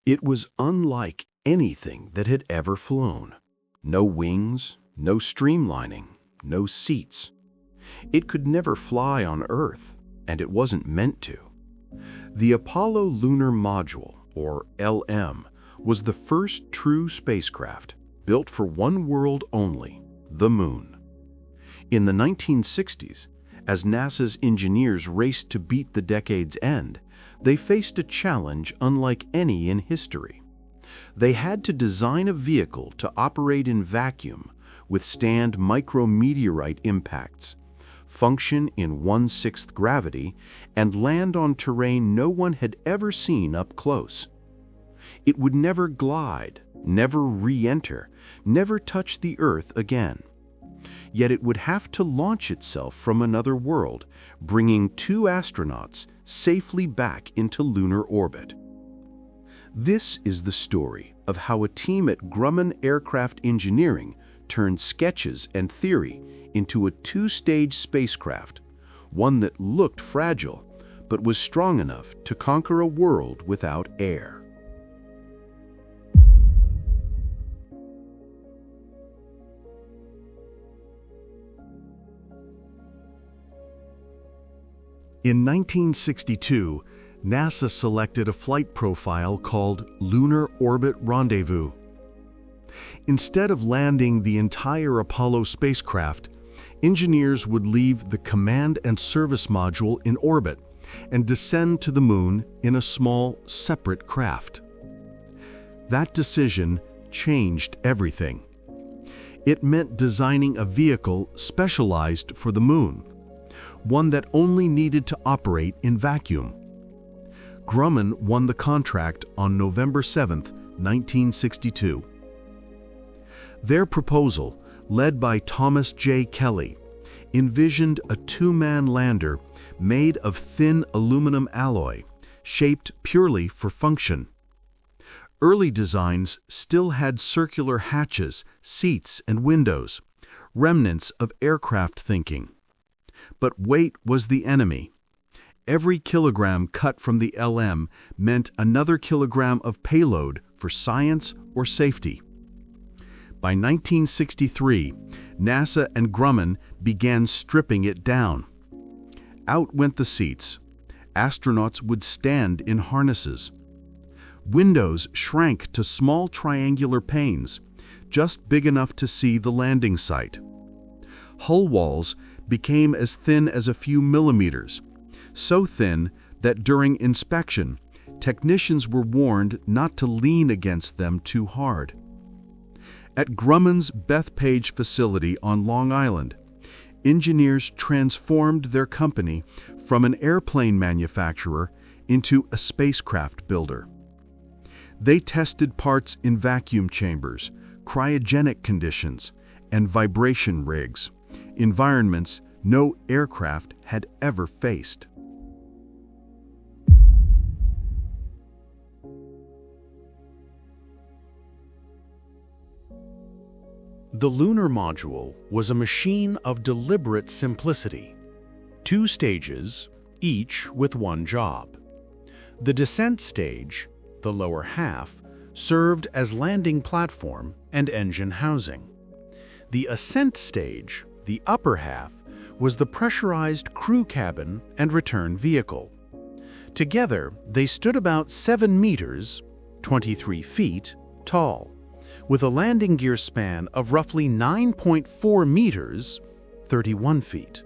It was unlike anything that had ever flown. No wings, no streamlining, no seats. It could never fly on Earth, and it wasn't meant to. The Apollo Lunar Module, or LM, was the first true spacecraft built for one world only, the Moon. In the 1960s, as NASA's engineers raced to beat the decade's end, they faced a challenge unlike any in history. They had to design a vehicle to operate in vacuum, withstand micrometeorite impacts, function in 1/6 gravity, and land on terrain no one had ever seen up close. It would never glide, never re-enter, never touch the Earth again. Yet it would have to launch itself from another world, bringing 2 astronauts safely back into lunar orbit. This is the story of how a team at Grumman Aircraft Engineering turned sketches and theory into a 2-stage spacecraft, one that looked fragile, but was strong enough to conquer a world without air. In 1962, NASA selected a flight profile called Lunar Orbit Rendezvous. Instead of landing the entire Apollo spacecraft, engineers would leave the command and service module in orbit and descend to the Moon in a small, separate craft. That decision changed everything. It meant designing a vehicle specialized for the Moon, one that only needed to operate in vacuum. Grumman won the contract on November 7, 1962. Their proposal, led by Thomas J. Kelly, envisioned a 2-man lander made of thin aluminum alloy, shaped purely for function. Early designs still had circular hatches, seats, and windows, remnants of aircraft thinking. But weight was the enemy. Every kilogram cut from the LM meant another kilogram of payload for science or safety. By 1963, NASA and Grumman began stripping it down. Out went the seats. Astronauts would stand in harnesses. Windows shrank to small triangular panes, just big enough to see the landing site. Hull walls became as thin as a few millimeters, so thin that during inspection, technicians were warned not to lean against them too hard. At Grumman's Bethpage facility on Long Island, engineers transformed their company from an airplane manufacturer into a spacecraft builder. They tested parts in vacuum chambers, cryogenic conditions, and vibration rigs, environments no aircraft had ever faced. The lunar module was a machine of deliberate simplicity. 2 stages, each with one job. The descent stage, the lower half, served as landing platform and engine housing. The ascent stage, the upper half, was the pressurized crew cabin and return vehicle. Together, they stood about 7 meters, 23 feet, tall, with a landing gear span of roughly 9.4 meters, 31 feet.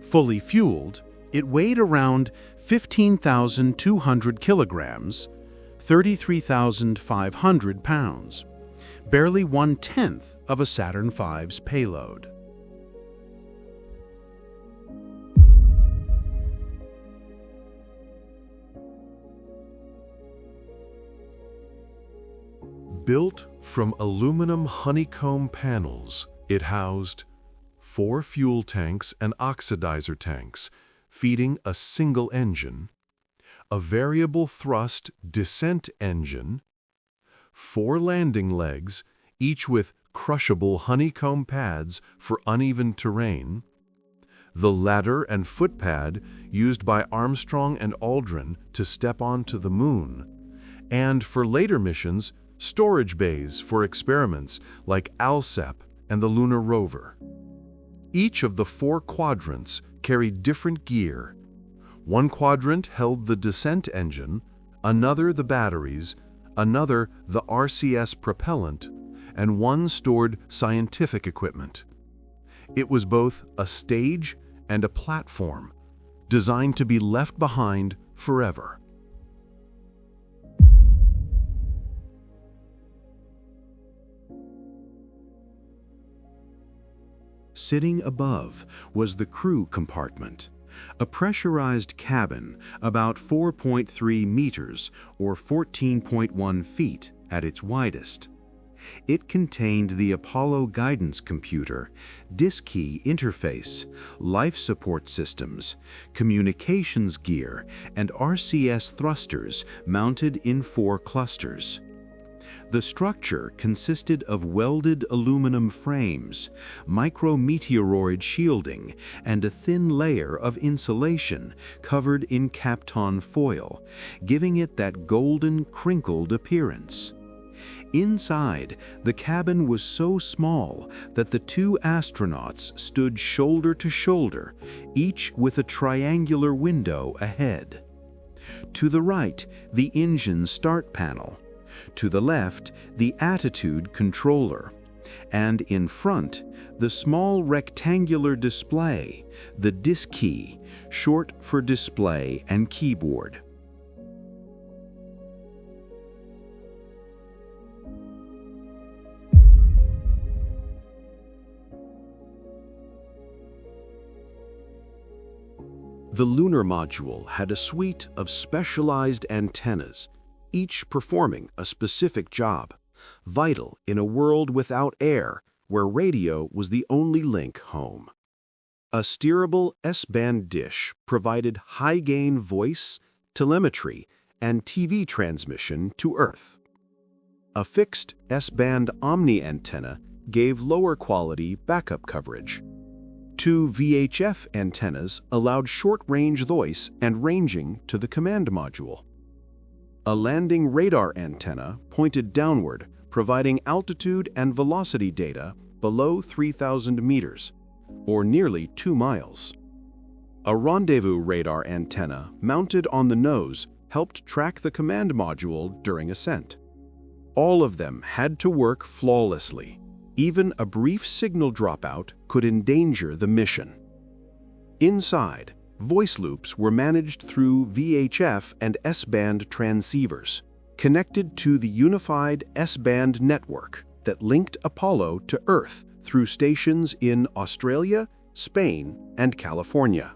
Fully fueled, it weighed around 15,200 kilograms, 33,500 pounds, barely 1/10 of a Saturn V's payload. Built from aluminum honeycomb panels, it housed 4 fuel tanks and oxidizer tanks, feeding a single engine, a variable thrust descent engine, 4 landing legs, each with crushable honeycomb pads for uneven terrain, the ladder and footpad used by Armstrong and Aldrin to step onto the Moon, and for later missions, storage bays for experiments like ALSEP and the Lunar Rover. Each of the 4 quadrants carried different gear. One quadrant held the descent engine, another the batteries, another the RCS propellant, and one stored scientific equipment. It was both a stage and a platform, designed to be left behind forever. Sitting above was the crew compartment, a pressurized cabin about 4.3 meters or 14.1 feet at its widest. It contained the Apollo guidance computer, disk key interface, life support systems, communications gear, and RCS thrusters mounted in 4 clusters. The structure consisted of welded aluminum frames, micrometeoroid shielding, and a thin layer of insulation covered in Kapton foil, giving it that golden, crinkled appearance. Inside, the cabin was so small that the 2 astronauts stood shoulder to shoulder, each with a triangular window ahead. To the right, the engine start panel. To the left, the attitude controller. And in front, the small rectangular display, the disk key, short for display and keyboard. The lunar module had a suite of specialized antennas, each performing a specific job, vital in a world without air where radio was the only link home. A steerable S-band dish provided high-gain voice, telemetry, and TV transmission to Earth. A fixed S-band omni antenna gave lower-quality backup coverage. 2 VHF antennas allowed short-range voice and ranging to the command module. A landing radar antenna pointed downward, providing altitude and velocity data below 3,000 meters, or nearly 2 miles. A rendezvous radar antenna mounted on the nose helped track the command module during ascent. All of them had to work flawlessly. Even a brief signal dropout could endanger the mission. Inside, voice loops were managed through VHF and S-band transceivers, connected to the unified S-band network that linked Apollo to Earth through stations in Australia, Spain, and California.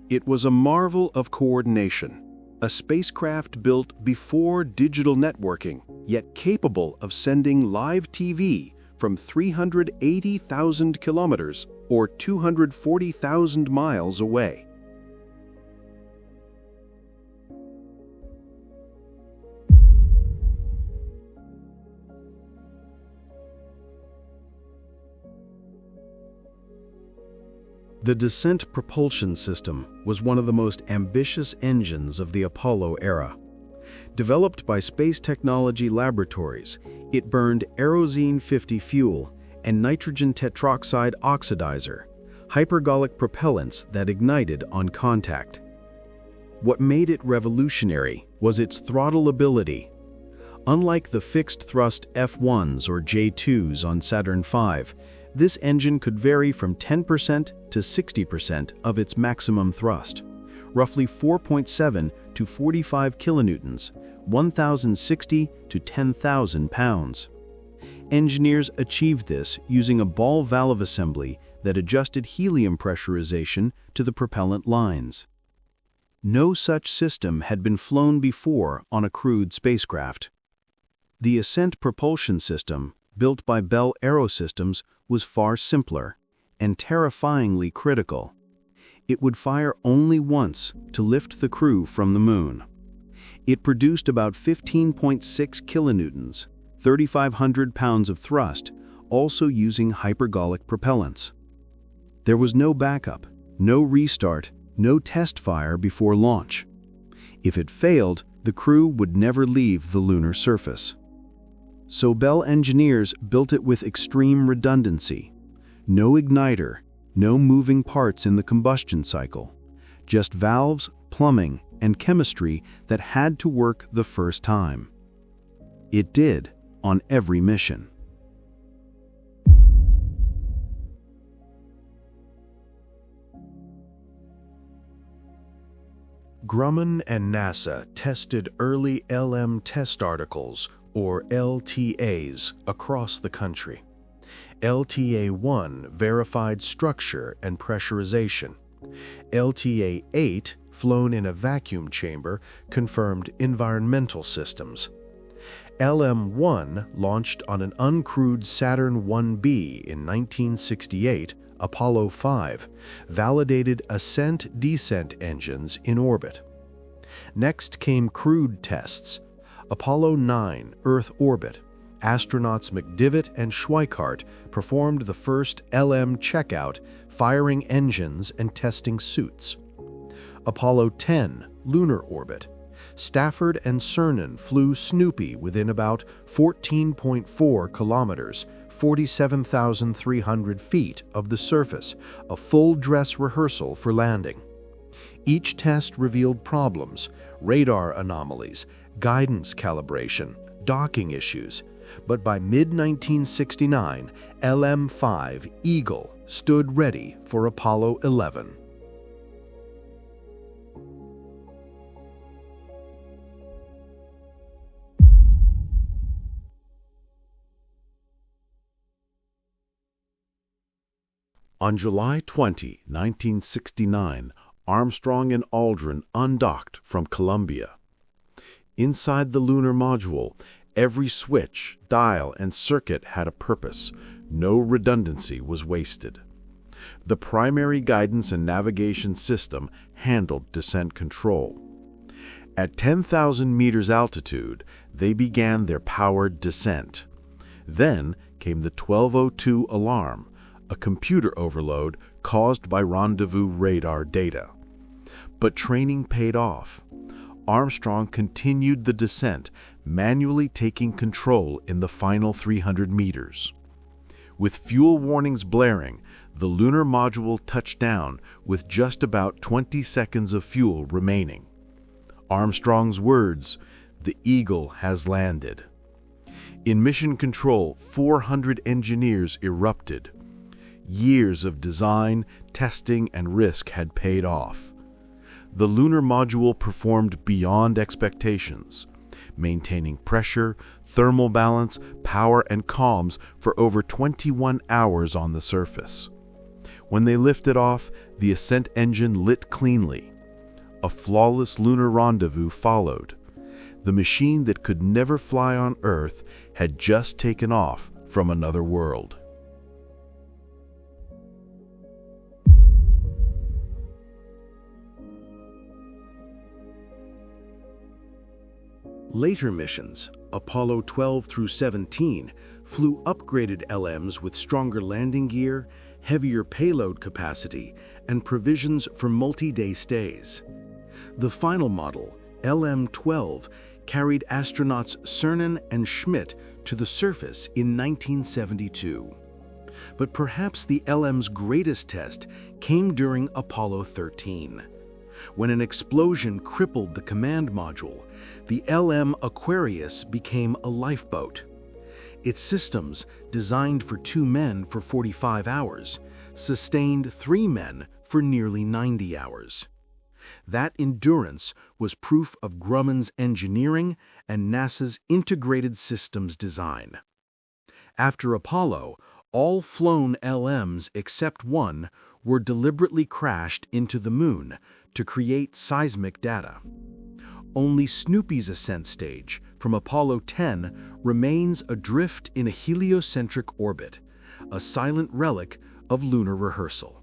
It was a marvel of coordination, a spacecraft built before digital networking, yet capable of sending live TV from 380,000 kilometers or 240,000 miles away. The Descent Propulsion System was one of the most ambitious engines of the Apollo era. Developed by Space Technology Laboratories, it burned Aerozine 50 fuel and nitrogen tetroxide oxidizer, hypergolic propellants that ignited on contact. What made it revolutionary was its throttle ability. Unlike the fixed-thrust F1s or J2s on Saturn V, this engine could vary from 10% to 60% of its maximum thrust, roughly 4.7 to 45 kilonewtons, 1,060 to 10,000 pounds. Engineers achieved this using a ball valve assembly that adjusted helium pressurization to the propellant lines. No such system had been flown before on a crewed spacecraft. The Ascent propulsion system, built by Bell Aerosystems, was far simpler and terrifyingly critical. It would fire only once to lift the crew from the moon. It produced about 15.6 kilonewtons, 3,500 pounds of thrust, also using hypergolic propellants. There was no backup, no restart, no test fire before launch. If it failed, the crew would never leave the lunar surface. So Bell engineers built it with extreme redundancy. No igniter, no moving parts in the combustion cycle. Just valves, plumbing, and chemistry that had to work the first time. It did, on every mission. Grumman and NASA tested early LM test articles, or LTAs, across the country. LTA-1 verified structure and pressurization. LTA-8, flown in a vacuum chamber, confirmed environmental systems. LM-1, launched on an uncrewed Saturn 1B in 1968, Apollo 5, validated Ascent descent engines in orbit. Next came crewed tests. Apollo 9, Earth orbit. Astronauts McDivitt and Schweikart performed the first LM checkout, firing engines and testing suits. Apollo 10, lunar orbit. Stafford and Cernan flew Snoopy within about 14.4 kilometers, 47,300 feet of the surface, a full dress rehearsal for landing. Each test revealed problems, radar anomalies, guidance calibration, docking issues, but by mid-1969, LM-5 Eagle stood ready for Apollo 11. On July 20, 1969, Armstrong and Aldrin undocked from Columbia. Inside the lunar module, every switch, dial, and circuit had a purpose. No redundancy was wasted. The primary guidance and navigation system handled descent control. At 10,000 meters altitude, they began their powered descent. Then came the 1202 alarm, a computer overload caused by rendezvous radar data. But training paid off. Armstrong continued the descent, manually taking control in the final 300 meters. With fuel warnings blaring, the lunar module touched down with just about 20 seconds of fuel remaining. Armstrong's words, "The Eagle has landed." In mission control, 400 engineers erupted. Years of design, testing, and risk had paid off. The lunar module performed beyond expectations, maintaining pressure, thermal balance, power, and comms for over 21 hours on the surface. When they lifted off, the Ascent engine lit cleanly. A flawless lunar rendezvous followed. The machine that could never fly on Earth had just taken off from another world. Later missions, Apollo 12 through 17, flew upgraded LMs with stronger landing gear, heavier payload capacity, and provisions for multi-day stays. The final model, LM-12, carried astronauts Cernan and Schmidt to the surface in 1972. But perhaps the LM's greatest test came during Apollo 13. When an explosion crippled the command module, the LM Aquarius became a lifeboat. Its systems, designed for 2 men for 45 hours, sustained 3 men for nearly 90 hours. That endurance was proof of Grumman's engineering and NASA's integrated systems design. After Apollo, all flown LMs except one were deliberately crashed into the Moon to create seismic data. Only Snoopy's ascent stage from Apollo 10 remains adrift in a heliocentric orbit, a silent relic of lunar rehearsal.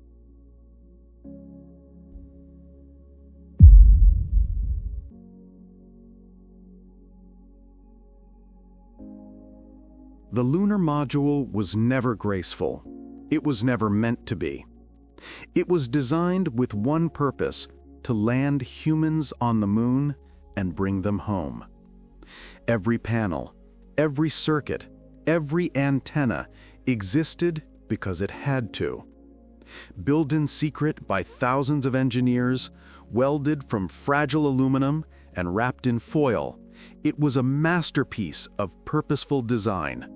The lunar module was never graceful. It was never meant to be. It was designed with one purpose: to land humans on the Moon and bring them home. Every panel, every circuit, every antenna existed because it had to. Built in secret by thousands of engineers, welded from fragile aluminum and wrapped in foil, it was a masterpiece of purposeful design.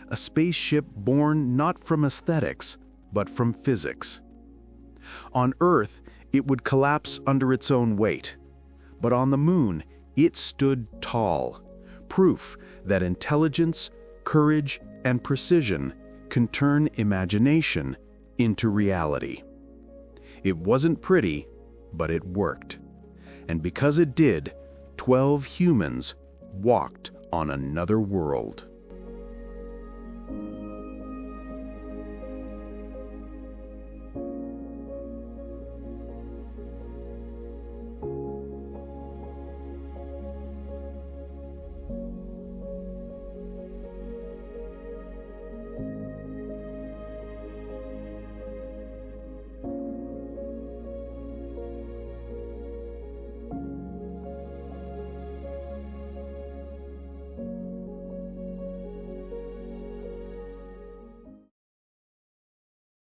A spaceship born not from aesthetics, but from physics. On Earth, it would collapse under its own weight. But on the Moon, it stood tall, proof that intelligence, courage, and precision can turn imagination into reality. It wasn't pretty, but it worked. And because it did, 12 humans walked on another world.